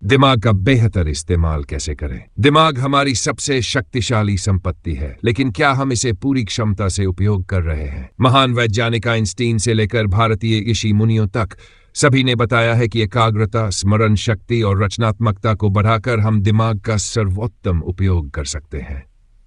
दिमाग का बेहतर इस्तेमाल कैसे करें। दिमाग हमारी सबसे शक्तिशाली संपत्ति है, लेकिन क्या हम इसे पूरी क्षमता से उपयोग कर रहे हैं। महान वैज्ञानिक आइंस्टीन से लेकर भारतीय ऋषि मुनियों तक सभी ने बताया है कि एकाग्रता, स्मरण शक्ति और रचनात्मकता को बढ़ाकर हम दिमाग का सर्वोत्तम उपयोग कर सकते हैं।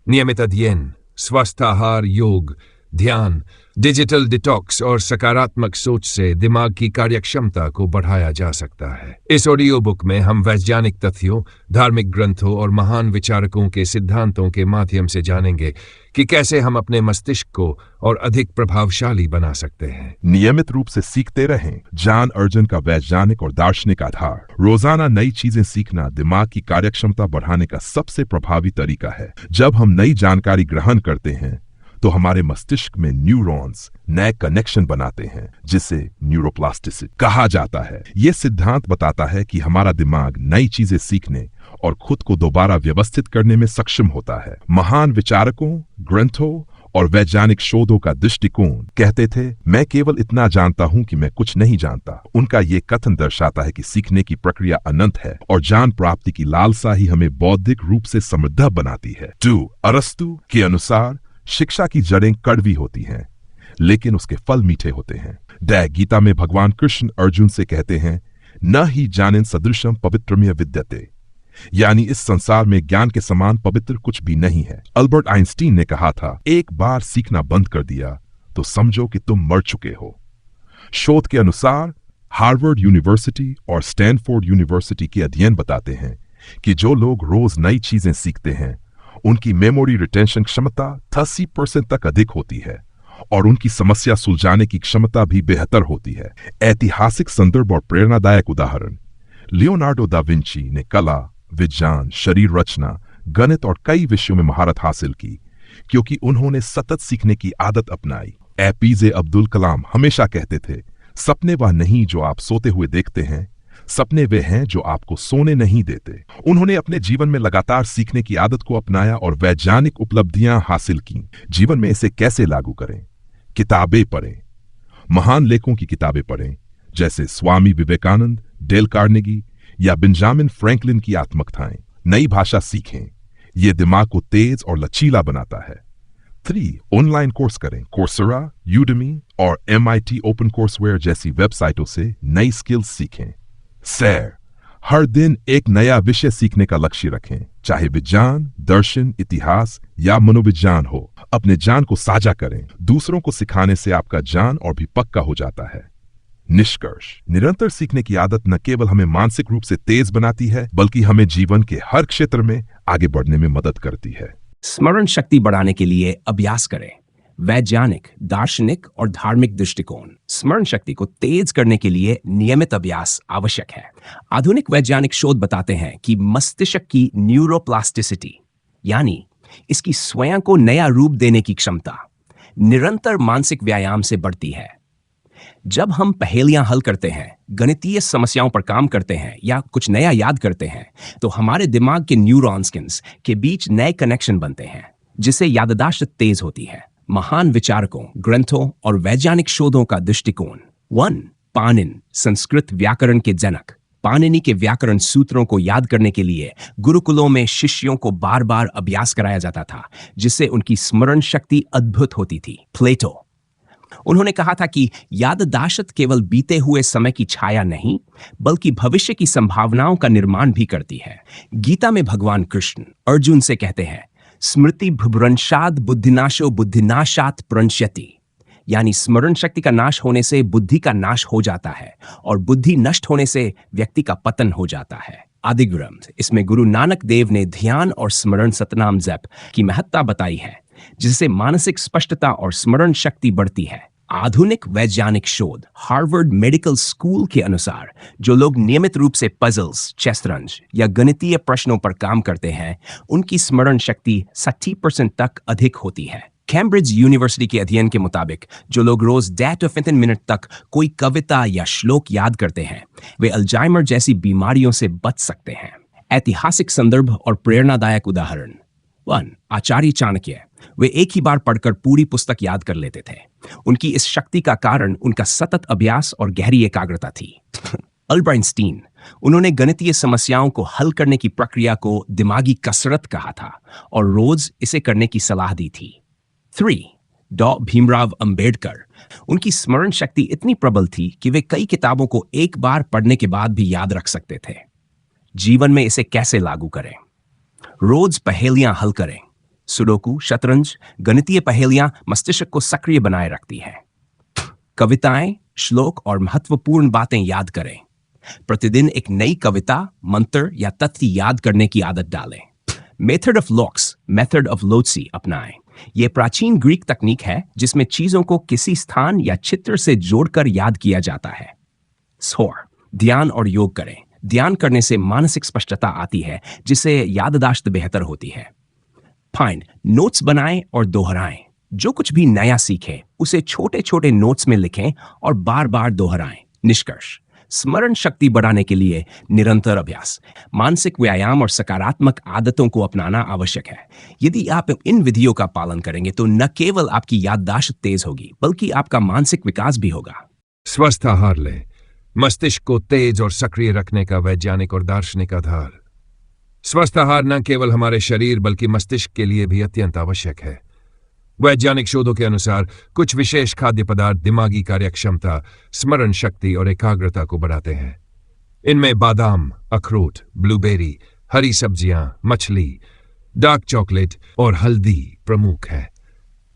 नियमित अध्ययन, स्वस्थ आहार, योग, ध्यान, डिजिटल डिटॉक्स और सकारात्मक सोच से दिमाग की कार्यक्षमता को बढ़ाया जा सकता है। इस ऑडियो बुक में हम वैज्ञानिक तथ्यों, धार्मिक ग्रंथों और महान विचारकों के सिद्धांतों के माध्यम से जानेंगे कि कैसे हम अपने मस्तिष्क को और अधिक प्रभावशाली बना सकते हैं। नियमित रूप से सीखते रहें। जॉन अर्जुन का वैज्ञानिक और दार्शनिक आधार। रोजाना नई चीजें सीखना दिमाग की कार्यक्षमता बढ़ाने का सबसे प्रभावी तरीका है। जब हम नई जानकारी ग्रहण करते हैं तो हमारे मस्तिष्क में न्यूरॉन्स नए कनेक्शन बनाते हैं, जिसे न्यूरोप्लास्टिसिटी कहा जाता है। ये सिद्धांत बताता है कि हमारा दिमाग नई चीजें सीखने और खुद को दोबारा व्यवस्थित करने में सक्षम होता है। महान विचारकों, ग्रंथों और वैज्ञानिक शोधों का दृष्टिकोण कहते थे, मैं केवल इतना जानता हूं कि मैं कुछ नहीं जानता। उनका ये कथन दर्शाता है कि सीखने की प्रक्रिया अनंत है और ज्ञान प्राप्ति की लालसा ही हमें बौद्धिक रूप से समृद्ध बनाती है। अरस्तु के अनुसार शिक्षा की जड़ें कड़वी होती हैं, लेकिन उसके फल मीठे होते हैं। गीता में भगवान कृष्ण अर्जुन से कहते हैं, न ही जानेन सदृशम पवित्रम्य विद्यते, यानी इस संसार में ज्ञान के समान पवित्र कुछ भी नहीं है। अल्बर्ट आइंस्टीन ने कहा था, एक बार सीखना बंद कर दिया तो समझो कि तुम मर चुके हो। शोध के अनुसार हार्वर्ड यूनिवर्सिटी और स्टैनफोर्ड यूनिवर्सिटी के अध्ययन बताते हैं कि जो लोग रोज नई चीजें सीखते हैं उनकी मेमोरी रिटेंशन क्षमता 80% तक अधिक होती है और उनकी समस्या सुलझाने की क्षमता भी बेहतर होती है। ऐतिहासिक संदर्भ और प्रेरणादायक उदाहरण, लियोनार्डो दा विंची ने कला, विज्ञान, शरीर रचना, गणित और कई विषयों में महारत हासिल की क्योंकि उन्होंने सतत सीखने की आदत अपनाई। एपीजे अब्दुल कलाम हमेशा कहते थे, सपने वह नहीं जो आप सोते हुए देखते हैं, सपने वे हैं जो आपको सोने नहीं देते। उन्होंने अपने जीवन में लगातार सीखने की आदत को अपनाया और वैज्ञानिक उपलब्धियां हासिल की। जीवन में इसे कैसे लागू करें? किताबें पढ़ें। महान लेखकों की किताबें पढ़ें, जैसे स्वामी विवेकानंद, डेल कार्नेगी या बेंजामिन फ्रैंकलिन की आत्मकथाएं। नई भाषा सीखें, यह दिमाग को तेज और लचीला बनाता है। 3. ऑनलाइन कोर्स करें। कोर्सेरा, यूडेमी और MIT ओपन कोर्सवेयर जैसी वेबसाइटों से नई स्किल्स सीखें। सैर, हर दिन एक नया विषय सीखने का लक्ष्य रखें, चाहे विज्ञान, दर्शन, इतिहास या मनोविज्ञान हो। अपने ज्ञान को साझा करें। दूसरों को सिखाने से आपका ज्ञान और भी पक्का हो जाता है। निष्कर्ष, निरंतर सीखने की आदत न केवल हमें मानसिक रूप से तेज बनाती है, बल्कि हमें जीवन के हर क्षेत्र में आगे बढ़ने में मदद करती है। स्मरण शक्ति बढ़ाने के लिए अभ्यास करें। वैज्ञानिक, दार्शनिक और धार्मिक दृष्टिकोण। स्मरण शक्ति को तेज करने के लिए नियमित अभ्यास आवश्यक है। आधुनिक वैज्ञानिक शोध बताते हैं कि मस्तिष्क की न्यूरोप्लास्टिसिटी, यानी इसकी स्वयं को नया रूप देने की क्षमता, निरंतर मानसिक व्यायाम से बढ़ती है। जब हम पहेलियां हल करते हैं, गणितीय समस्याओं पर काम करते हैं या कुछ नया याद करते हैं, तो हमारे दिमाग के न्यूरॉन्स के बीच नए कनेक्शन बनते हैं, जिससे याददाश्त तेज होती है। महान विचारकों, ग्रंथों और वैज्ञानिक शोधों का दृष्टिकोण। 1. पाणिनि, संस्कृत व्याकरण के जनक। पाणिनि के व्याकरण सूत्रों को याद करने के लिए गुरुकुलों में शिष्यों को बार बार अभ्यास कराया जाता था, जिससे उनकी स्मरण शक्ति अद्भुत होती थी। प्लेटो, उन्होंने कहा था कि याददाश्त केवल बीते हुए समय की छाया नहीं, बल्कि भविष्य की संभावनाओं का निर्माण भी करती है। गीता में भगवान कृष्ण अर्जुन से कहते हैं, स्मृति भ्रंशाद बुद्धिनाशो बुद्धिनाशात प्रणश्यति, यानी स्मरण शक्ति का नाश होने से बुद्धि का नाश हो जाता है और बुद्धि नष्ट होने से व्यक्ति का पतन हो जाता है। आदि ग्रंथ, इसमें गुरु नानक देव ने ध्यान और स्मरण सतनाम जप की महत्ता बताई है, जिससे मानसिक स्पष्टता और स्मरण शक्ति बढ़ती है। आधुनिक वैज्ञानिक शोध, हार्वर्ड मेडिकल स्कूल के अनुसार जो लोग नियमित रूप से पजल्स, शतरंज या गणितीय प्रश्नों पर काम करते हैं, उनकी स्मरण शक्ति 60% तक अधिक होती है। कैम्ब्रिज यूनिवर्सिटी के अध्ययन के मुताबिक जो लोग रोज 10 to 15 मिनट तक कोई कविता या श्लोक याद करते हैं, वे अल्जाइमर जैसी बीमारियों से बच सकते हैं। ऐतिहासिक संदर्भ और प्रेरणादायक उदाहरण। 1. आचार्य चाणक्य, वे एक ही बार पढ़कर पूरी पुस्तक याद कर लेते थे। उनकी इस शक्ति का कारण उनका सतत अभ्यास और गहरी एकाग्रता थी। अल्बर्ट आइंस्टीन, उन्होंने गणितीय समस्याओं को हल करने की प्रक्रिया को दिमागी कसरत कहा था और रोज इसे करने की सलाह दी थी। 3. डॉ भीमराव अंबेडकर। उनकी स्मरण शक्ति इतनी प्रबल थी कि वे कई किताबों को एक बार पढ़ने के बाद भी याद रख सकते थे। जीवन में इसे कैसे लागू करें? रोज पहेलियां हल करें। सुडोकू, शतरंज, गणितीय पहेलियां मस्तिष्क को सक्रिय बनाए रखती हैं। कविताएं, श्लोक और महत्वपूर्ण बातें याद करें। प्रतिदिन एक नई कविता, मंत्र या तथ्य याद करने की आदत डालें। Method of locks, method of loci अपनाएं। यह प्राचीन ग्रीक तकनीक है जिसमें चीजों को किसी स्थान या चित्र से जोड़कर याद किया जाता है। 4. ध्यान और योग करें। ध्यान करने से मानसिक स्पष्टता आती है जिससे याददाश्त बेहतर होती है। 5. नोट्स बनाएं और दोहराएं। जो कुछ भी नया सीखें उसे छोटे छोटे नोट्स में लिखें और बार बार दोहराएं। निष्कर्ष: स्मरण शक्ति बढ़ाने के लिए निरंतर अभ्यास, मानसिक व्यायाम और सकारात्मक आदतों को अपनाना आवश्यक है। यदि आप इन विधियों का पालन करेंगे तो न केवल आपकी याददाश्त तेज होगी बल्कि आपका मानसिक विकास भी होगा। स्वस्थ आहार लें। मस्तिष्क को तेज और सक्रिय रखने का वैज्ञानिक और दार्शनिक आधार। स्वस्थ आहार न केवल हमारे शरीर बल्कि मस्तिष्क के लिए भी अत्यंत आवश्यक है। वैज्ञानिक शोधों के अनुसार कुछ विशेष खाद्य पदार्थ दिमागी कार्यक्षमता, स्मरण शक्ति और एकाग्रता को बढ़ाते हैं। इनमें बादाम, अखरोट, ब्लूबेरी, हरी सब्जियां, मछली, डार्क चॉकलेट और हल्दी प्रमुख है।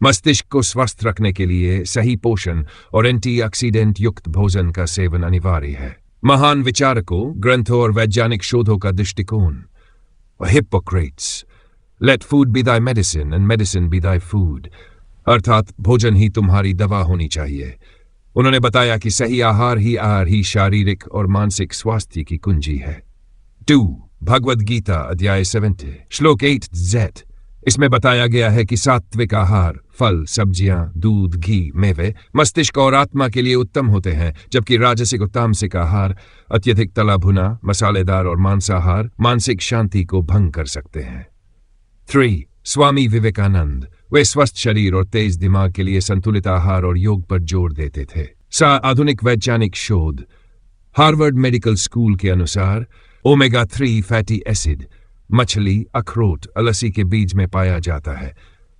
मस्तिष्क को स्वस्थ रखने के लिए सही पोषण और एंटीऑक्सीडेंट युक्त भोजन का सेवन अनिवार्य है। महान विचारकों, ग्रंथों और वैज्ञानिक शोधों का दृष्टिकोण। Hippocrates, let food be thy medicine and medicine be thy food, अर्थात भोजन ही तुम्हारी दवा होनी चाहिए। उन्होंने बताया कि सही आहार ही शारीरिक और मानसिक स्वास्थ्य की कुंजी है। 2. भगवद गीता अध्याय 70 श्लोक 8z। इसमें बताया गया है कि सात्विक आहार, फल, सब्जियां, दूध, घी, मेवे मस्तिष्क और आत्मा के लिए उत्तम होते हैं, जबकि राजसिक और तामसिक आहार, अत्यधिक तला भुना, मसालेदार और मांसाहार मानसिक शांति को भंग कर सकते हैं। 3. स्वामी विवेकानंद, वे स्वस्थ शरीर और तेज दिमाग के लिए संतुलित आहार और योग पर जोर देते थे। आधुनिक वैज्ञानिक शोध। हार्वर्ड मेडिकल स्कूल के अनुसार ओमेगा 3 फैटी एसिड मछली, अखरोट, अलसी के बीज में पाया जाता है।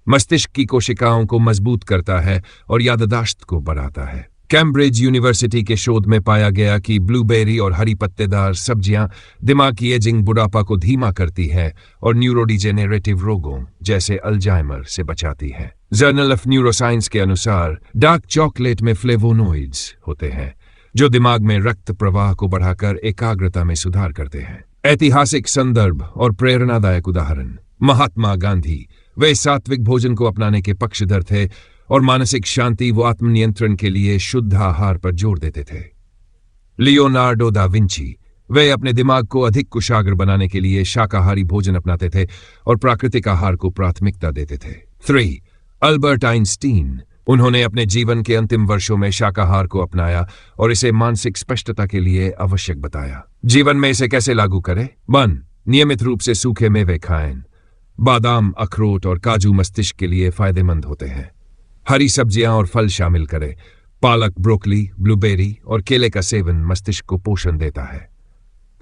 मस्तिष्क की कोशिकाओं को मजबूत करता है और याददाश्त को बढ़ाता है। कैम्ब्रिज यूनिवर्सिटी के शोध में पाया गया कि ब्लूबेरी और हरी पत्तेदार सब्जियां दिमाग की एजिंग, बुढ़ापा को धीमा करती है और न्यूरोडिजेनेरेटिव रोगों जैसे अल्जाइमर से बचाती है। जर्नल ऑफ न्यूरोसाइंस के अनुसार डार्क चॉकलेट में फ्लेवोनोइड्स होते हैं जो दिमाग में रक्त प्रवाह को बढ़ाकर एकाग्रता में सुधार करते हैं। ऐतिहासिक संदर्भ और प्रेरणादायक उदाहरण। महात्मा गांधी, वे सात्विक भोजन को अपनाने के पक्षधर थे और मानसिक शांति व आत्मनियंत्रण के लिए शुद्ध आहार पर जोर देते थे। लियोनार्डो दा विंची, वे अपने दिमाग को अधिक कुशाग्र बनाने के लिए शाकाहारी भोजन अपनाते थे और प्राकृतिक आहार को प्राथमिकता देते थे। 3. अल्बर्ट आइंस्टीन, उन्होंने अपने जीवन के अंतिम वर्षों में शाकाहार को अपनाया और इसे मानसिक स्पष्टता के लिए आवश्यक बताया। जीवन में इसे कैसे लागू करें? 1. नियमित रूप से सूखे मेवे खाएं। बादाम, अखरोट और काजू मस्तिष्क के लिए फायदेमंद होते हैं। हरी सब्जियां और फल शामिल करें। पालक, ब्रोकली, ब्लूबेरी और केले का सेवन मस्तिष्क को पोषण देता है।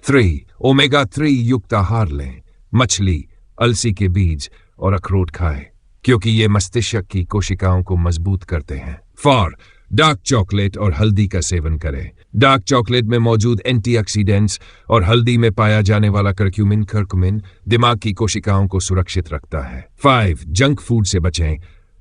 3. ओमेगा 3 युक्त आहार लें। मछली, अलसी के बीज और अखरोट खाएं क्योंकि ये मस्तिष्क की कोशिकाओं को मजबूत करते हैं। 4. डार्क चॉकलेट और हल्दी का सेवन करें। डार्क चॉकलेट में मौजूद एंटीऑक्सीडेंट्स और हल्दी में पाया जाने वाला करक्यूमिन दिमाग की कोशिकाओं को सुरक्षित रखता है। 5. जंक फूड से बचें।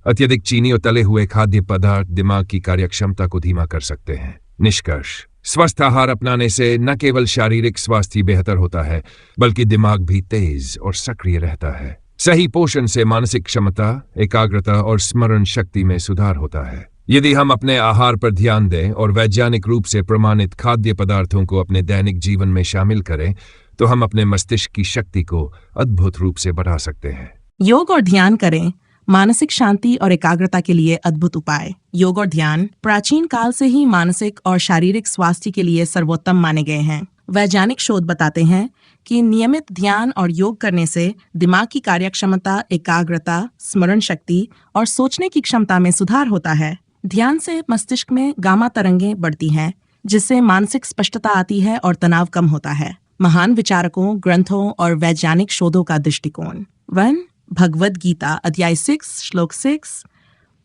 अत्यधिक चीनी और तले हुए खाद्य पदार्थ दिमाग की कार्यक्षमता को धीमा कर सकते हैं। निष्कर्ष: स्वस्थ आहार अपनाने से न केवल शारीरिक स्वास्थ्य बेहतर होता है बल्कि दिमाग भी तेज और सक्रिय रहता है। सही पोषण से मानसिक क्षमता, एकाग्रता और स्मरण शक्ति में सुधार होता है। यदि हम अपने आहार पर ध्यान दें और वैज्ञानिक रूप से प्रमाणित खाद्य पदार्थों को अपने दैनिक जीवन में शामिल करें तो हम अपने मस्तिष्क की शक्ति को अद्भुत रूप से बढ़ा सकते हैं। योग और ध्यान करें, मानसिक शांति और एकाग्रता के लिए अद्भुत उपाय। योग और ध्यान प्राचीन काल से ही मानसिक और शारीरिक स्वास्थ्य के लिए सर्वोत्तम माने गए हैं। वैज्ञानिक शोध बताते हैं कि नियमित ध्यान और योग करने से दिमाग की कार्यक्षमता, एकाग्रता, स्मरण शक्ति और सोचने की क्षमता में सुधार होता है। ध्यान से मस्तिष्क में गामा तरंगें बढ़ती हैं जिससे मानसिक स्पष्टता आती है और तनाव कम होता है। महान विचारकों, ग्रंथों और वैज्ञानिक शोधों का दृष्टिकोण। 1. भगवद गीता अध्याय 6 श्लोक 6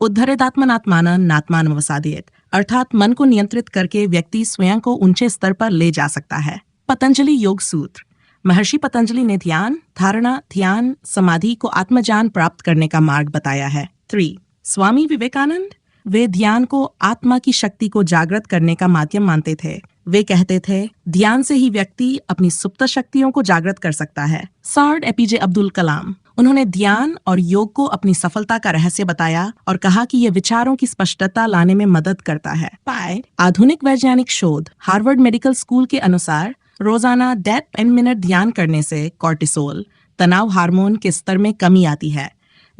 उद्धरेदात्मनात्मानं नात्मानमवसादयेत्, अर्थात मन को नियंत्रित करके व्यक्ति स्वयं को ऊंचे स्तर पर ले जा सकता है। पतंजलि योग सूत्र। महर्षि पतंजलि ने ध्यान, धारणा, ध्यान, समाधि को आत्मज्ञान प्राप्त करने का मार्ग बताया है। 3. स्वामी विवेकानंद। वे ध्यान को आत्मा की शक्ति को जागृत करने का माध्यम मानते थे। वे कहते थे, ध्यान से ही व्यक्ति अपनी सुप्त शक्तियों को जागृत कर सकता है। Sir APJ Abdul Kalam. उन्होंने ध्यान और योग को अपनी सफलता का रहस्य बताया और कहा कि यह विचारों की स्पष्टता लाने में मदद करता है। पाए आधुनिक वैज्ञानिक शोध। हार्वर्ड मेडिकल स्कूल के अनुसार रोजाना 10 मिनट ध्यान करने से कॉर्टिसोल, तनाव हार्मोन के स्तर में कमी आती है,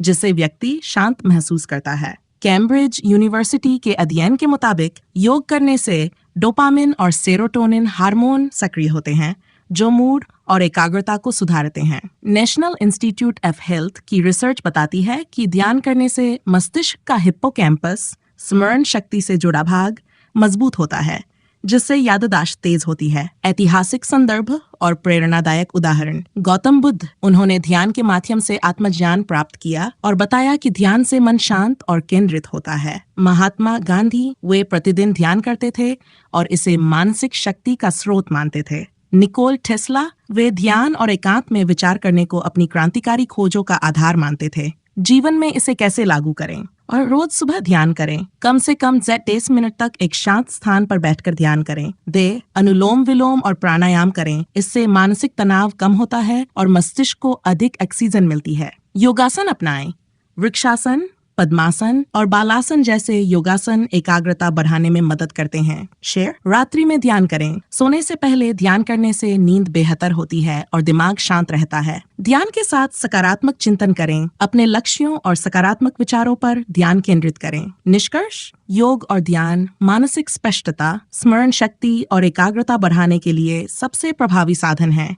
जिससे व्यक्ति शांत महसूस करता है। कैम्ब्रिज यूनिवर्सिटी के अध्ययन के मुताबिक योग करने से डोपामिन और सेरोटोनिन हार्मोन सक्रिय होते हैं, जो मूड और एकाग्रता को सुधारते हैं। नेशनल इंस्टीट्यूट ऑफ हेल्थ की रिसर्च बताती है कि ध्यान करने से मस्तिष्क का हिप्पोकैम्पस, स्मरण शक्ति से जुड़ा भाग, मजबूत होता है, जिससे याददाश्त तेज होती है। ऐतिहासिक संदर्भ और प्रेरणादायक उदाहरण। गौतम बुद्ध। उन्होंने ध्यान के माध्यम से आत्मज्ञान प्राप्त किया और बताया कि ध्यान से मन शांत और केंद्रित होता है। महात्मा गांधी। वे प्रतिदिन ध्यान करते थे और इसे मानसिक शक्ति का स्रोत मानते थे। Nikola Tesla. वे ध्यान और एकांत में विचार करने को अपनी क्रांतिकारी खोजों का आधार मानते थे। जीवन में इसे कैसे लागू करें? और रोज सुबह ध्यान करें। कम से कम 30 मिनट तक एक शांत स्थान पर बैठकर ध्यान करें। अनुलोम विलोम और प्राणायाम करें। इससे मानसिक तनाव कम होता है और मस्तिष्क को अधिक ऑक्सीजन मिलती है। योगासन अपनाएं। वृक्षासन, पद्मासन और बालासन जैसे योगासन एकाग्रता बढ़ाने में मदद करते हैं। रात्रि में ध्यान करें। सोने से पहले ध्यान करने से नींद बेहतर होती है और दिमाग शांत रहता है। ध्यान के साथ सकारात्मक चिंतन करें। अपने लक्ष्यों और सकारात्मक विचारों पर ध्यान केंद्रित करें। निष्कर्ष: योग और ध्यान मानसिक स्पष्टता, स्मरण शक्ति और एकाग्रता बढ़ाने के लिए सबसे प्रभावी साधन है।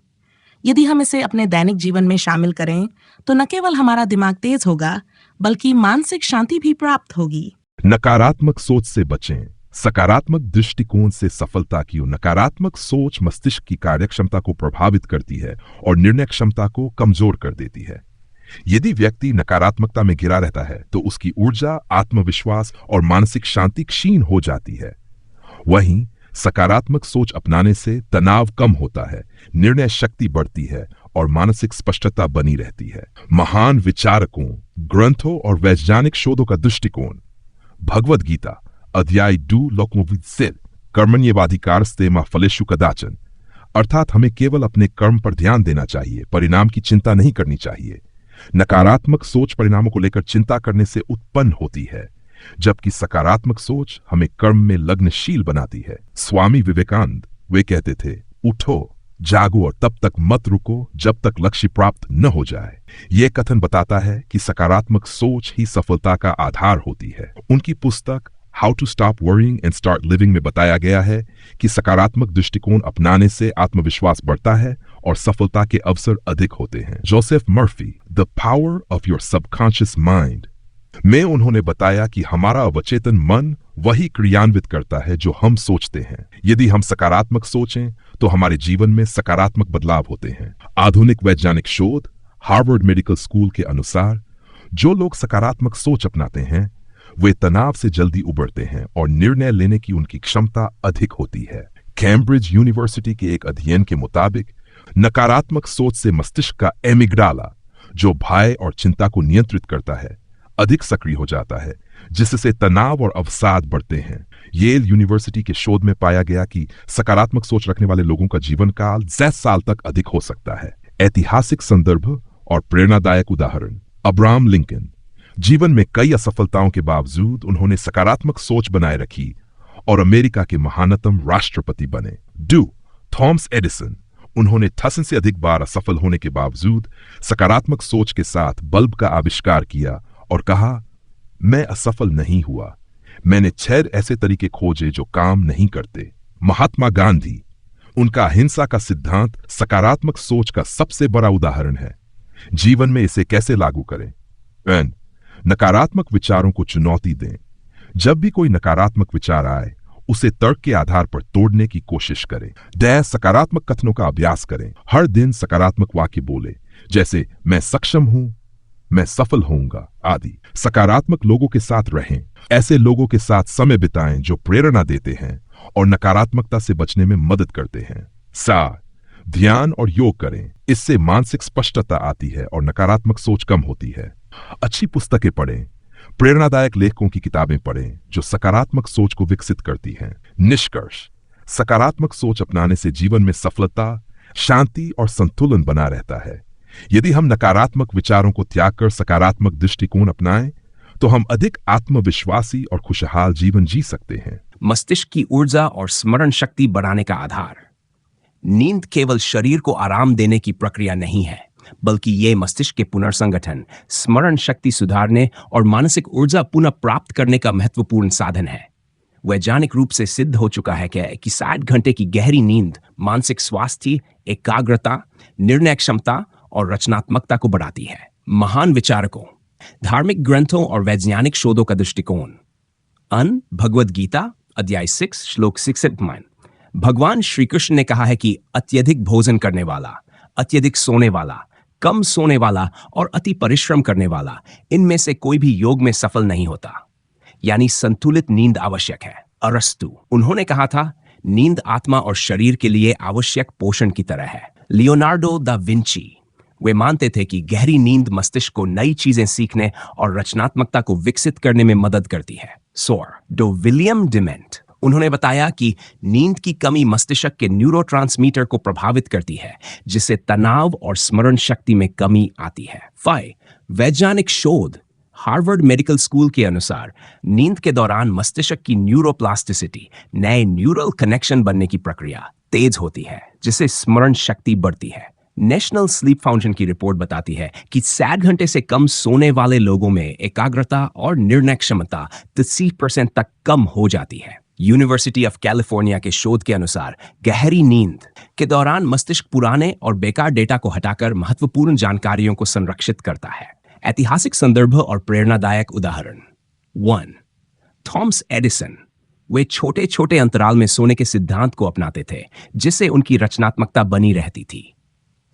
यदि हम इसे अपने दैनिक जीवन में शामिल करें तो न केवल हमारा दिमाग तेज होगा, बल्कि मानसिक शांति भी प्राप्त होगी। नकारात्मक सोच से बचें। सकारात्मक दृष्टिकोण से सफलता की नकारात्मक सोच मस्तिष्क की कार्यक्षमता को प्रभावित करती है और निर्णय क्षमता को कमजोर कर देती है। यदि व्यक्ति नकारात्मकता में घिरा रहता है तो उसकी ऊर्जा, आत्मविश्वास और मानसिक शांति क्षीण हो जाती है। वहीं सकारात्मक सोच अपनाने से तनाव कम होता है, निर्णय शक्ति बढ़ती है और मानसिक स्पष्टता बनी रहती है। महान विचारकों, ग्रंथों और वैज्ञानिक शोधों का दृष्टिकोण। भगवद गीता अध्याय 2 लोकमुविद कर्मण्येवाधिकारस्ते मा फलेषु कदाचन, अर्थात हमें केवल अपने कर्म पर ध्यान देना चाहिए, परिणाम की चिंता नहीं करनी चाहिए। नकारात्मक सोच परिणामों को लेकर चिंता करने से उत्पन्न होती है, जबकि सकारात्मक सोच हमें कर्म में लग्नशील बनाती है। स्वामी विवेकानंद। वे कहते थे, उठो, जागो और तब तक मत रुको जब तक लक्ष्य प्राप्त न हो जाए। यह कथन बताता है कि सकारात्मक सोच ही सफलता का आधार होती है। उनकी पुस्तक how to stop worrying and start living में बताया गया है कि सकारात्मक दृष्टिकोण अपनाने से आत्मविश्वास बढ़ता है और सफलता के अवसर अधिक होते हैं। Joseph Murphy, the power of your subconscious mind में उन्होंने बताया कि हमारा अवचेतन मन वही क्रियान्वित करता है जो हम सोचते हैं। यदि हम सकारात्मक सोचें तो हमारे जीवन में सकारात्मक बदलाव होते हैं। आधुनिक वैज्ञानिक शोध। हार्वर्ड मेडिकल स्कूल के अनुसार जो लोग सकारात्मक सोच अपनाते हैं वे तनाव से जल्दी उबरते हैं और निर्णय लेने की उनकी क्षमता अधिक होती है। कैम्ब्रिज यूनिवर्सिटी के एक अध्ययन के मुताबिक नकारात्मक सोच से मस्तिष्क का एमिग्डाला, जो भय और चिंता को नियंत्रित करता है, अधिक सक्रिय हो जाता है, जिससे तनाव और अवसाद बढ़ते हैं। येल यूनिवर्सिटी के शोध में पाया गया कि सकारात्मक सोच रखने वाले लोगों का जीवन काल 10 साल तक अधिक हो सकता है। ऐतिहासिक संदर्भ और प्रेरणादायक उदाहरण। Abraham Lincoln. जीवन में कई असफलताओं के बावजूद उन्होंने सकारात्मक सोच बनाए रखी और अमेरिका के महानतम राष्ट्रपति बने। Thomas Edison. उन्होंने डजन से अधिक बार असफल होने के बावजूद सकारात्मक सोच के साथ बल्ब का आविष्कार किया और कहा, मैं असफल नहीं हुआ, मैंने 6 ऐसे तरीके खोजे जो काम नहीं करते। महात्मा गांधी। उनका अहिंसा का सिद्धांत सकारात्मक सोच का सबसे बड़ा उदाहरण है। जीवन में इसे कैसे लागू करें? नकारात्मक विचारों को चुनौती दें। जब भी कोई नकारात्मक विचार आए उसे तर्क के आधार पर तोड़ने की कोशिश करें। सकारात्मक कथनों का अभ्यास करें। हर दिन सकारात्मक वाक्य बोले, जैसे मैं सक्षम हूं, मैं सफल होऊंगा आदि। सकारात्मक लोगों के साथ रहें। ऐसे लोगों के साथ समय बिताएं जो प्रेरणा देते हैं और नकारात्मकता से बचने में मदद करते हैं। 7 ध्यान और योग करें। इससे मानसिक स्पष्टता आती है और नकारात्मक सोच कम होती है। अच्छी पुस्तकें पढ़ें। प्रेरणादायक लेखकों की किताबें पढ़ें जो सकारात्मक सोच को विकसित करती हैं। निष्कर्ष, सकारात्मक सोच अपनाने से जीवन में सफलता, शांति और संतुलन बना रहता है। यदि हम नकारात्मक विचारों को त्याग कर सकारात्मक दृष्टिकोण अपनाएं, तो हम अधिक आत्मविश्वासी और खुशहाल जीवन जी सकते हैं। मस्तिष्क की ऊर्जा और स्मरण शक्ति बढ़ाने का आधार। नींद केवल शरीर को आराम देने की प्रक्रिया नहीं है, बल्कि ये मस्तिष्क के पुनर्संगठन, स्मरण शक्ति सुधारने और मानसिक ऊर्जा पुनः प्राप्त करने का महत्वपूर्ण साधन है। वैज्ञानिक रूप से सिद्ध हो चुका है कि 60 घंटे की गहरी नींद मानसिक स्वास्थ्य, एकाग्रता, निर्णय क्षमता और रचनात्मकता को बढ़ाती है। महान विचारकों, धार्मिक ग्रंथों और वैज्ञानिक शोधों का दृष्टिकोण। भगवद गीता अध्याय 6 श्लोक 69। भगवान श्री कृष्ण ने कहा है कि अत्यधिक भोजन करने वाला, अत्यधिक सोने वाला, कम सोने वाला और अति परिश्रम करने वाला, इनमें से कोई भी योग में सफल नहीं होता। यानी संतुलित नींद आवश्यक है। अरस्तु, उन्होंने कहा था, नींद आत्मा और शरीर के लिए आवश्यक पोषण की तरह है। लियोनार्डो दा विंची, वे मानते थे कि गहरी नींद मस्तिष्क को नई चीजें सीखने और रचनात्मकता को विकसित करने में मदद करती है। डो विलियम डिमेंट, उन्होंने बताया कि नींद की कमी मस्तिष्क के न्यूरोट्रांसमीटर को प्रभावित करती है, जिससे तनाव और स्मरण शक्ति में कमी आती है। वैज्ञानिक शोध। हार्वर्ड मेडिकल स्कूल के अनुसार नींद के दौरान मस्तिष्क की न्यूरोप्लास्टिसिटी, नए न्यूरल कनेक्शन बनने की प्रक्रिया तेज होती है, जिससे स्मरण शक्ति बढ़ती है। नेशनल स्लीप फाउंडेशन की रिपोर्ट बताती है कि 60 घंटे से कम सोने वाले लोगों में एकाग्रता और निर्णय क्षमता 30% तक कम हो जाती है। यूनिवर्सिटी ऑफ कैलिफोर्निया के शोध के अनुसार गहरी नींद के दौरान मस्तिष्क पुराने और बेकार डेटा को हटाकर महत्वपूर्ण जानकारियों को संरक्षित करता है। ऐतिहासिक संदर्भ और प्रेरणादायक उदाहरण। 1 थॉमस एडिसन, वे छोटे छोटे अंतराल में सोने के सिद्धांत को अपनाते थे, जिससे उनकी रचनात्मकता बनी रहती थी।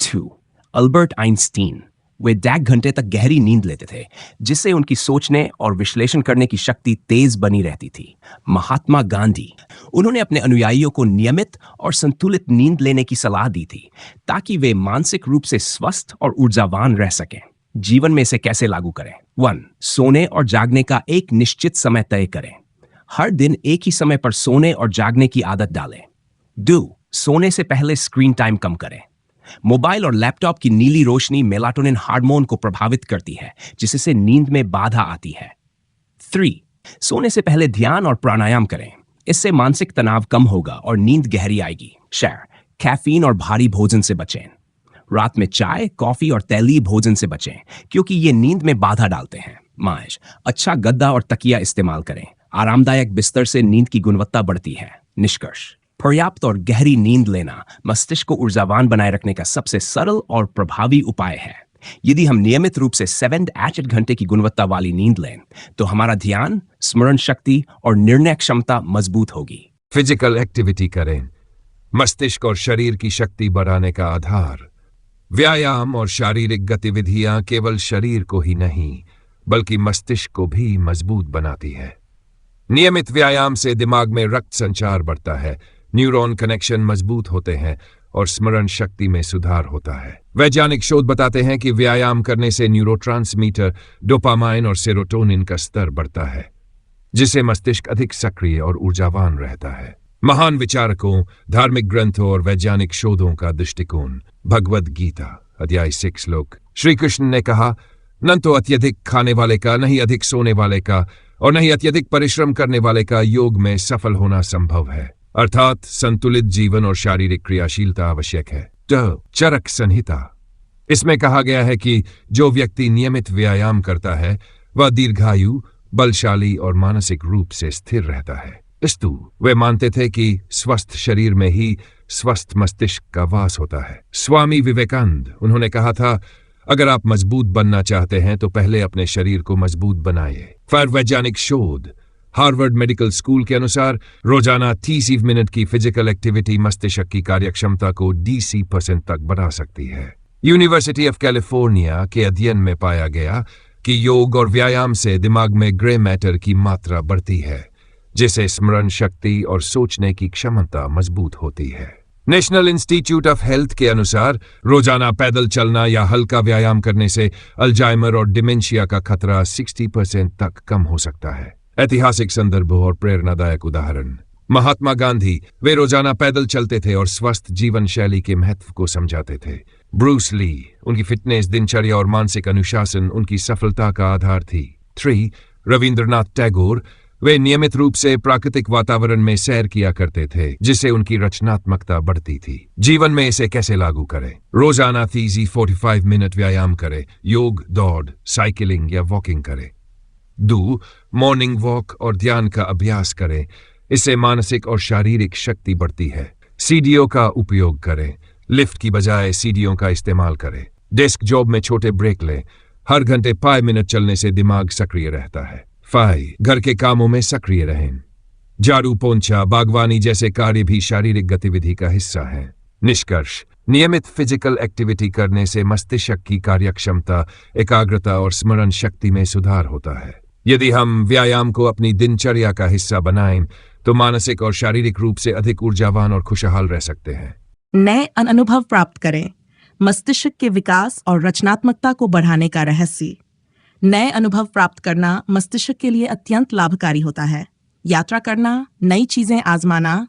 2 अल्बर्ट आइंस्टीन, वे डेढ़ घंटे तक गहरी नींद लेते थे, जिससे उनकी सोचने और विश्लेषण करने की शक्ति तेज बनी रहती थी। महात्मा गांधी, उन्होंने अपने अनुयायियों को नियमित और संतुलित नींद लेने की सलाह दी थी, ताकि वे मानसिक रूप से स्वस्थ और ऊर्जावान रह सकें। जीवन में इसे कैसे लागू करें? 1 सोने और जागने का एक निश्चित समय तय करें। हर दिन एक ही समय पर सोने और जागने की आदत डालें। 2 सोने से पहले स्क्रीन टाइम कम करें। मोबाइल और लैपटॉप की नीली रोशनी मेलाटोनिन हार्मोन को प्रभावित करती है, जिससे नींद में बाधा आती है। 3 सोने से पहले ध्यान और प्राणायाम करें। इससे मानसिक तनाव कम होगा और नींद गहरी आएगी। कैफीन और भारी भोजन से बचें। रात में चाय, कॉफी और तैलीय भोजन से बचें, क्योंकि ये नींद में बाधा डालते हैं। अच्छा गद्दा और तकिया इस्तेमाल करें। आरामदायक बिस्तर से नींद की गुणवत्ता बढ़ती है। निष्कर्ष, पर्याप्त और गहरी नींद लेना मस्तिष्क को ऊर्जावान बनाए रखने का सबसे सरल और प्रभावी उपाय है। यदि हम नियमित रूप से 7 8 घंटे की गुणवत्ता वाली नींद लें, तो हमारा ध्यान, स्मरण शक्ति और निर्णय क्षमता मजबूत होगी। फिजिकल एक्टिविटी करें। मस्तिष्क और शरीर की शक्ति बढ़ाने का आधार। व्यायाम और शारीरिक गतिविधियां केवल शरीर को ही नहीं, बल्कि मस्तिष्क को भी मजबूत बनाती है। नियमित व्यायाम से दिमाग में रक्त संचार बढ़ता है, न्यूरॉन कनेक्शन मजबूत होते हैं और स्मरण शक्ति में सुधार होता है। वैज्ञानिक शोध बताते हैं कि व्यायाम करने से न्यूरोट्रांसमीटर डोपामाइन और सेरोटोनिन का स्तर बढ़ता है, जिससे मस्तिष्क अधिक सक्रिय और ऊर्जावान रहता है। महान विचारकों, धार्मिक ग्रंथों और वैज्ञानिक शोधों का दृष्टिकोण। भगवद गीता अध्याय 6 श्लोक। श्री कृष्ण ने कहा, न तो अत्यधिक खाने वाले का, नहीं अधिक सोने वाले का और नहीं अत्यधिक परिश्रम करने वाले का योग में सफल होना संभव है। अर्थात संतुलित जीवन और शारीरिक क्रियाशीलता आवश्यक है। चरक संहिता, इसमें कहा गया है कि जो व्यक्ति नियमित व्यायाम करता है वह दीर्घायु, बलशाली और मानसिक रूप से स्थिर रहता है। वे मानते थे कि स्वस्थ शरीर में ही स्वस्थ मस्तिष्क का वास होता है। स्वामी विवेकानंद, उन्होंने कहा था, अगर आप मजबूत बनना चाहते हैं तो पहले अपने शरीर को मजबूत बनाइए। वैज्ञानिक शोध। हार्वर्ड मेडिकल स्कूल के अनुसार रोजाना 30 मिनट की फिजिकल एक्टिविटी मस्तिष्क की कार्यक्षमता को 80% तक बढ़ा सकती है। यूनिवर्सिटी ऑफ कैलिफोर्निया के अध्ययन में पाया गया कि योग और व्यायाम से दिमाग में ग्रे मैटर की मात्रा बढ़ती है, जिससे स्मरण शक्ति और सोचने की क्षमता मजबूत होती है। नेशनल इंस्टीट्यूट ऑफ हेल्थ के अनुसार रोजाना पैदल चलना या हल्का व्यायाम करने से अल्जाइमर और डिमेंशिया का खतरा 60% तक कम हो सकता है। ऐतिहासिक संदर्भ और प्रेरणादायक उदाहरण। महात्मा गांधी, वे रोजाना पैदल चलते थे और स्वस्थ जीवन शैली के महत्व को समझाते थे। ब्रूस ली, उनकी फिटनेस, दिनचर्या और मानसिक अनुशासन उनकी सफलता का आधार थी। 3. रविंद्रनाथ टैगोर, वे नियमित रूप से प्राकृतिक वातावरण में सैर किया करते थे, जिससे उनकी रचनात्मकता बढ़ती थी। जीवन में इसे कैसे लागू करें? रोजाना 45 मिनट व्यायाम करें, योग, दौड़, साइकिलिंग या वॉकिंग करें। 2. मॉर्निंग वॉक और ध्यान का अभ्यास करें, इससे मानसिक और शारीरिक शक्ति बढ़ती है। सीढ़ियों का उपयोग करें, लिफ्ट की बजाय सीढ़ियों का इस्तेमाल करें। डेस्क जॉब में छोटे ब्रेक लें, हर घंटे 5 मिनट चलने से दिमाग सक्रिय रहता है। 5. घर के कामों में सक्रिय रहें, झाड़ू, पोंछा, बागवानी जैसे कार्य भी शारीरिक गतिविधि का हिस्सा हैं। निष्कर्ष, नियमित फिजिकल एक्टिविटी करने से मस्तिष्क की कार्यक्षमता, एकाग्रता और स्मरण शक्ति में सुधार होता है। यदि हम व्यायाम को अपनी दिनचर्या का हिस्सा बनाएं, तो मानसिक और शारीरिक रूप से अधिक ऊर्जावान और खुशहाल रह सकते हैं। नए अनुभव प्राप्त करें। मस्तिष्क के विकास और रचनात्मकता को बढ़ाने का रहस्य। नए अनुभव प्राप्त करना मस्तिष्क के लिए अत्यंत लाभकारी होता है। यात्रा करना, नई चीजें आजमाना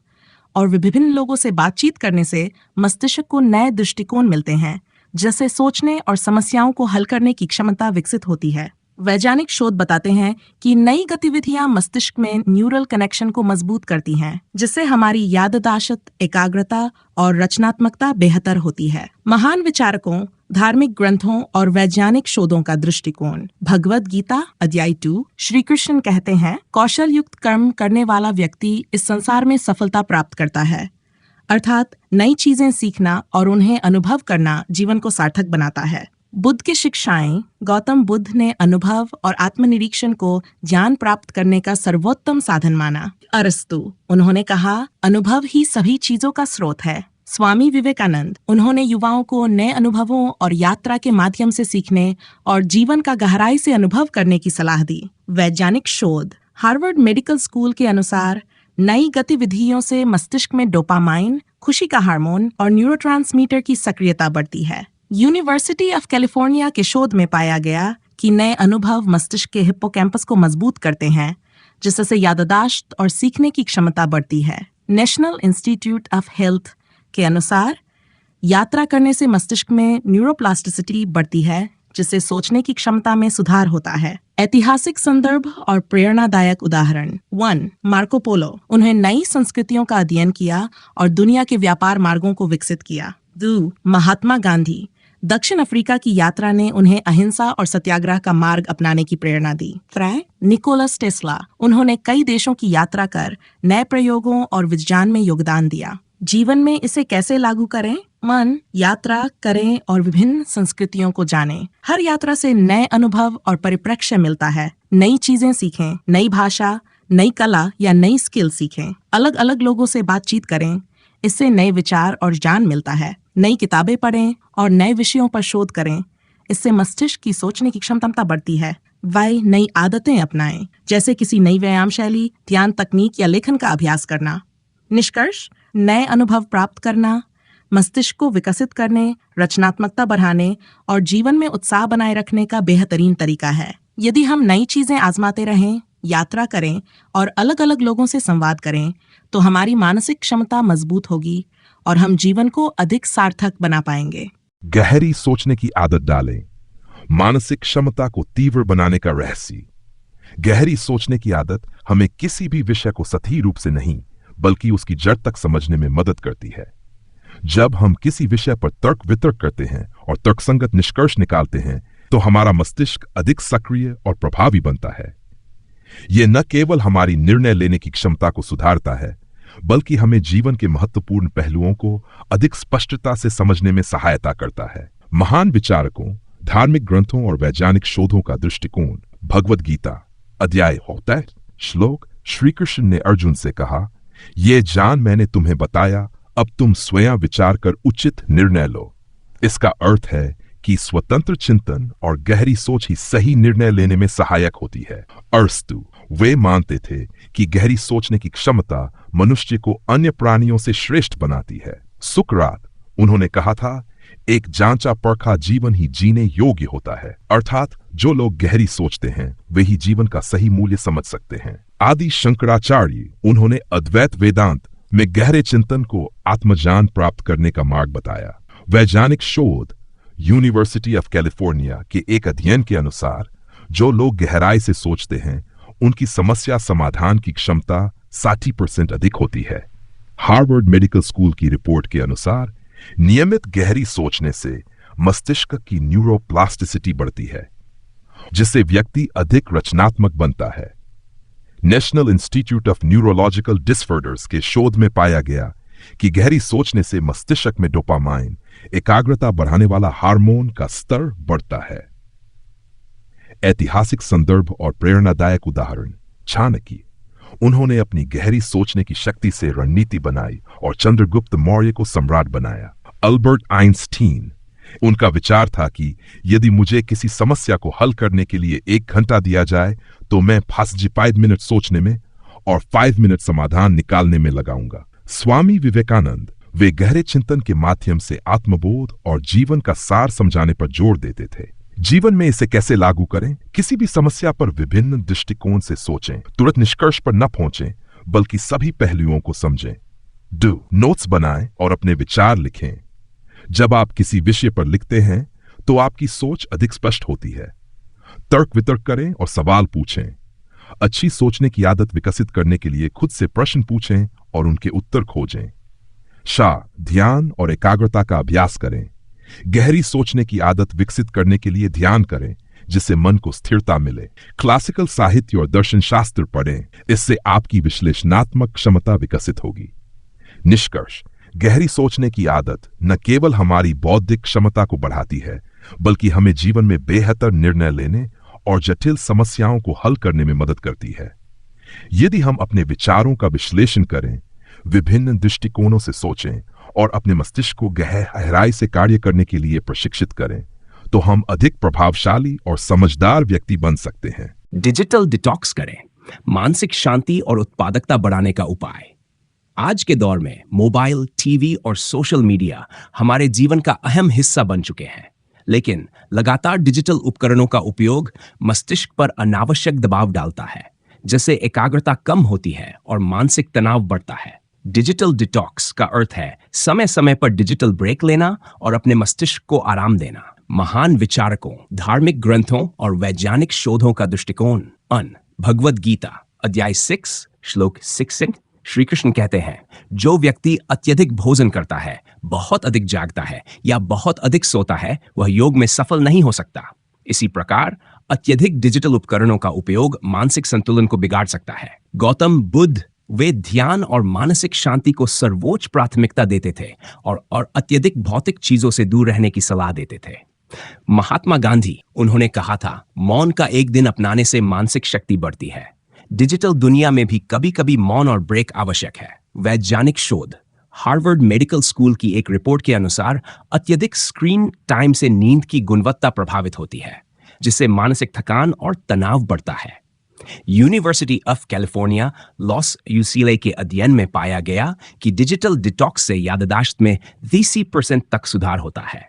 और विभिन्न लोगों से बातचीत करने से मस्तिष्क को नए दृष्टिकोण मिलते हैं, जिससे सोचने और समस्याओं को हल करने की क्षमता विकसित होती है। वैज्ञानिक शोध बताते हैं कि नई गतिविधियां मस्तिष्क में न्यूरल कनेक्शन को मजबूत करती हैं, जिससे हमारी याददाश्त, एकाग्रता और रचनात्मकता बेहतर होती है। महान विचारकों, धार्मिक ग्रंथों और वैज्ञानिक शोधों का दृष्टिकोण। भगवद गीता अध्याय 2, श्री कृष्ण कहते हैं, कौशल युक्त कर्म करने वाला व्यक्ति इस संसार में सफलता प्राप्त करता है। अर्थात नई चीजें सीखना और उन्हें अनुभव करना जीवन को सार्थक बनाता है। बुद्ध की शिक्षाएं। गौतम बुद्ध ने अनुभव और आत्मनिरीक्षण को ज्ञान प्राप्त करने का सर्वोत्तम साधन माना। अरस्तु, उन्होंने कहा, अनुभव ही सभी चीजों का स्रोत है। स्वामी विवेकानंद, उन्होंने युवाओं को नए अनुभवों और यात्रा के माध्यम से सीखने और जीवन का गहराई से अनुभव करने की सलाह दी। वैज्ञानिक शोध। हार्वर्ड मेडिकल स्कूल के अनुसार नई गतिविधियों से मस्तिष्क में डोपामाइन, खुशी का हार्मोन और न्यूरोट्रांसमीटर की सक्रियता बढ़ती है। यूनिवर्सिटी ऑफ कैलिफोर्निया के शोध में पाया गया कि नए अनुभव मस्तिष्क के हिप्पोकैम्पस को मजबूत करते हैं, जिससे याददाश्त और सीखने की क्षमता बढ़ती है। नेशनल इंस्टीट्यूट ऑफ हेल्थ के अनुसार यात्रा करने से मस्तिष्क में न्यूरोप्लास्टिसिटी बढ़ती है, जिससे सोचने की क्षमता में सुधार होता है। ऐतिहासिक संदर्भ और प्रेरणादायक उदाहरण। 1. मार्को पोलो, उन्हें नई संस्कृतियों का अध्ययन किया और दुनिया के व्यापार मार्गों को विकसित किया। 2. महात्मा गांधी, दक्षिण अफ्रीका की यात्रा ने उन्हें अहिंसा और सत्याग्रह का मार्ग अपनाने की प्रेरणा दी। 3. निकोलस टेस्ला, उन्होंने कई देशों की यात्रा कर नए प्रयोगों और विज्ञान में योगदान दिया। जीवन में इसे कैसे लागू करें? मन, यात्रा करें और विभिन्न संस्कृतियों को जानें। हर यात्रा से नए अनुभव और परिप्रेक्ष्य मिलता है। नई चीजें सीखें, नई भाषा, नई कला या नई स्किल सीखें। अलग अलग लोगों से बातचीत करें, इससे नए विचार और ज्ञान मिलता है। नई किताबें पढ़ें और नए विषयों पर शोध करें, इससे मस्तिष्क की सोचने की क्षमता बढ़ती है। वह नई आदतें अपनाएं, जैसे किसी नई व्यायाम शैली, ध्यान तकनीक या लेखन का अभ्यास करना। निष्कर्ष, नए अनुभव प्राप्त करना मस्तिष्क को विकसित करने, रचनात्मकता बढ़ाने और जीवन में उत्साह बनाए रखने का बेहतरीन तरीका है। यदि हम नई चीजें आजमाते रहें, यात्रा करें और अलग अलग लोगों से संवाद करें, तो हमारी मानसिक क्षमता मजबूत होगी और हम जीवन को अधिक सार्थक बना पाएंगे। गहरी सोचने की आदत डालें। मानसिक क्षमता को तीव्र बनाने का रहस्य। गहरी सोचने की आदत हमें किसी भी विषय को सही रूप से नहीं, बल्कि उसकी जड़ तक समझने में मदद करती है। जब हम किसी विषय पर तर्क वितर्क करते हैं और तर्कसंगत निष्कर्ष निकालते हैं, तो हमारा मस्तिष्क अधिक सक्रिय और प्रभावी बनता है। यह न केवल हमारी निर्णय लेने की क्षमता को सुधारता है, बल्कि हमें जीवन के महत्वपूर्ण पहलुओं को अधिक स्पष्टता से समझने में सहायता करता है। महान विचारकों, धार्मिक ग्रंथों और वैज्ञानिक शोधों का दृष्टिकोण। भगवद गीता अध्याय 8, श्लोक श्री कृष्ण ने अर्जुन से कहा, ये जान मैंने तुम्हें बताया, अब तुम स्वयं विचार कर उचित निर्णय लो। इसका अर्थ है कि स्वतंत्र चिंतन और गहरी सोच ही सही निर्णय लेने में सहायक होती है। अरस्तु वे मानते थे कि गहरी सोचने की क्षमता मनुष्य को अन्य प्राणियों से श्रेष्ठ बनाती है। सुकरात उन्होंने कहा था, एक जांचा परखा जीवन ही जीने योग्य होता है, अर्थात जो लोग गहरी सोचते हैं वे ही जीवन का सही मूल्य समझ सकते हैं। आदि शंकराचार्य उन्होंने अद्वैत वेदांत में गहरे चिंतन को आत्मज्ञान प्राप्त करने का मार्ग बताया। वैज्ञानिक शोध यूनिवर्सिटी ऑफ कैलिफोर्निया के एक अध्ययन के अनुसार जो लोग गहराई से सोचते हैं उनकी समस्या समाधान की क्षमता 60% अधिक होती है। हार्वर्ड मेडिकल स्कूल की रिपोर्ट के अनुसार नियमित गहरी सोचने से मस्तिष्क की न्यूरोप्लास्टिसिटी बढ़ती है, जिससे व्यक्ति अधिक रचनात्मक बनता है। National institute of neurological disorders के शोध में पाया गया कि गहरी सोचने से मस्तिष्क में डोपामाइन, एकाग्रता बढ़ाने वाला हार्मोन का स्तर बढ़ता है। ऐतिहासिक संदर्भ और प्रेरणादायक उदाहरण चाणक्य, उन्होंने अपनी गहरी सोचने की शक्ति से रणनीति बनाई और चंद्रगुप्त मौर्य को सम्राट बनाया। अल्बर्ट आइंस्टीन, उनका विचार था कि यदि मुझे किसी समस्या को हल करने के लिए 1 घंटा दिया जाए तो मैं 5 मिनट सोचने में और 5 मिनट समाधान निकालने में लगाऊंगा। स्वामी विवेकानंद, वे गहरे चिंतन के माध्यम से आत्मबोध और जीवन का सार समझाने पर जोर देते थे। जीवन में इसे कैसे लागू करें? किसी भी समस्या पर विभिन्न दृष्टिकोण से सोचें, तुरंत निष्कर्ष पर न पहुंचें, बल्कि सभी पहलुओं को समझें। नोट्स बनाएं और अपने विचार लिखें। जब आप किसी विषय पर लिखते हैं तो आपकी सोच अधिक स्पष्ट होती है। तर्क वितर्क करें और सवाल पूछें। अच्छी सोचने की आदत विकसित करने के लिए खुद से प्रश्न पूछें और उनके उत्तर खोजें। ध्यान और एकाग्रता का अभ्यास करें। गहरी सोचने की आदत विकसित करने के लिए ध्यान करें, जिससे मन को स्थिरता मिले। क्लासिकल साहित्य और दर्शन शास्त्र पढ़ें, इससे आपकी विश्लेषणात्मक क्षमता विकसित होगी। निष्कर्ष, गहरी सोचने की आदत न केवल हमारी बौद्धिक क्षमता को बढ़ाती है, बल्कि हमें जीवन में बेहतर निर्णय लेने और जटिल समस्याओं को हल करने में मदद करती है। यदि हम अपने विचारों का विश्लेषण करें, विभिन्न दृष्टिकोणों से सोचें और अपने मस्तिष्क को गहराई से कार्य करने के लिए प्रशिक्षित करें, तो हम अधिक प्रभावशाली और समझदार व्यक्ति बन सकते हैं। डिजिटल डिटॉक्स करें, मानसिक शांति और उत्पादकता बढ़ाने का उपाय। आज के दौर में मोबाइल, टीवी और सोशल मीडिया हमारे जीवन का अहम हिस्सा बन चुके हैं, लेकिन लगातार डिजिटल उपकरणों का उपयोग मस्तिष्क पर अनावश्यक दबाव डालता है, जिससे एकाग्रता कम होती है और मानसिक तनाव बढ़ता है। डिजिटल डिटॉक्स का अर्थ है समय समय पर डिजिटल ब्रेक लेना और अपने मस्तिष्क को आराम देना। महान विचारकों, धार्मिक ग्रंथों और वैज्ञानिक शोधों का दृष्टिकोण। भगवद गीता अध्याय 6 श्लोक 6 श्री कृष्ण कहते हैं, जो व्यक्ति अत्यधिक भोजन करता है, बहुत अधिक जागता है या बहुत अधिक सोता है, वह योग में सफल नहीं हो सकता। इसी प्रकार अत्यधिक डिजिटल उपकरणों का उपयोग मानसिक संतुलन को बिगाड़ सकता है। गौतम बुद्ध, वे ध्यान और मानसिक शांति को सर्वोच्च प्राथमिकता देते थे और अत्यधिक भौतिक चीजों से दूर रहने की सलाह देते थे। महात्मा गांधी, उन्होंने कहा था, मौन का एक दिन अपनाने से मानसिक शक्ति बढ़ती है। डिजिटल दुनिया में भी कभी कभी मौन और ब्रेक आवश्यक है। वैज्ञानिक शोध, हार्वर्ड मेडिकल स्कूल की एक रिपोर्ट के अनुसार अत्यधिक स्क्रीन टाइम से नींद की गुणवत्ता प्रभावित होती है, जिससे मानसिक थकान और तनाव बढ़ता है। University of California Los UCLA के अध्ययन में पाया गया कि डिजिटल डिटॉक्स से याददाश्त में 30% तक सुधार होता है।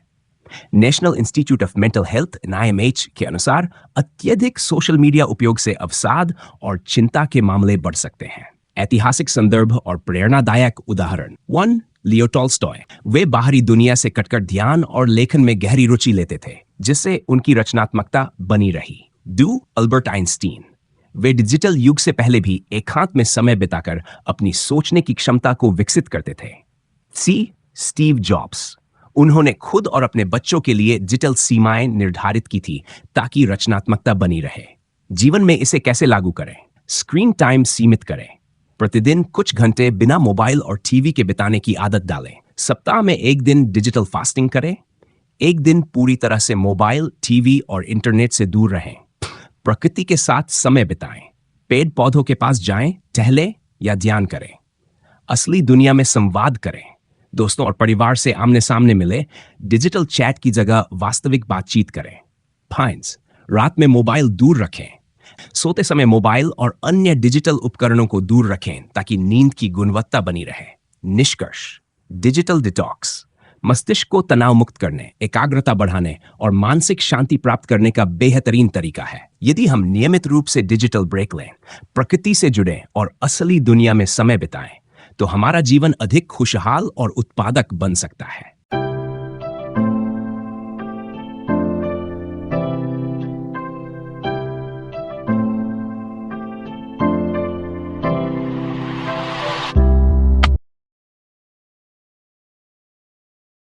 National institute of mental health (NIMH) के अनुसार अत्यधिक सोशल मीडिया उपयोग से अवसाद और चिंता के मामले बढ़ सकते हैं। ऐतिहासिक संदर्भ और प्रेरणादायक उदाहरण। 1. लियो टॉल्स्टॉय, वे बाहरी दुनिया से कटकर ध्यान और लेखन में गहरी रुचि लेते थे, जिससे उनकी रचनात्मकता बनी रही। 2. अल्बर्ट आइंस्टीन, वे डिजिटल युग से पहले भी एकांत में समय बिताकर अपनी सोचने की क्षमता को विकसित करते थे। C. स्टीव जॉब्स, उन्होंने खुद और अपने बच्चों के लिए डिजिटल सीमाएं निर्धारित की थी ताकि रचनात्मकता बनी रहे। जीवन में इसे कैसे लागू करें? स्क्रीन टाइम सीमित करें। प्रतिदिन कुछ घंटे बिना मोबाइल और टीवी के बिताने की आदत डालें। सप्ताह में 1 दिन डिजिटल फास्टिंग करें। 1 दिन पूरी तरह से मोबाइल, टीवी और इंटरनेट से दूर रहें। प्रकृति के साथ समय बिताएं। पेड़ पौधों के पास जाएं, टहलें या ध्यान करें। असली दुनिया में संवाद करें। दोस्तों और परिवार से आमने सामने मिले। डिजिटल चैट की जगह वास्तविक बातचीत करें। फाइन्स, रात में मोबाइल दूर रखें। सोते समय मोबाइल और अन्य डिजिटल उपकरणों को दूर रखें ताकि नींद की गुणवत्ता बनी रहे। निष्कर्ष, डिजिटल डिटॉक्स मस्तिष्क को तनाव मुक्त करने, एकाग्रता बढ़ाने और मानसिक शांति प्राप्त करने का बेहतरीन तरीका है। यदि हम नियमित रूप से डिजिटल ब्रेक लें, प्रकृति से जुड़ें और असली दुनिया में समय बिताएं, तो हमारा जीवन अधिक खुशहाल और उत्पादक बन सकता है।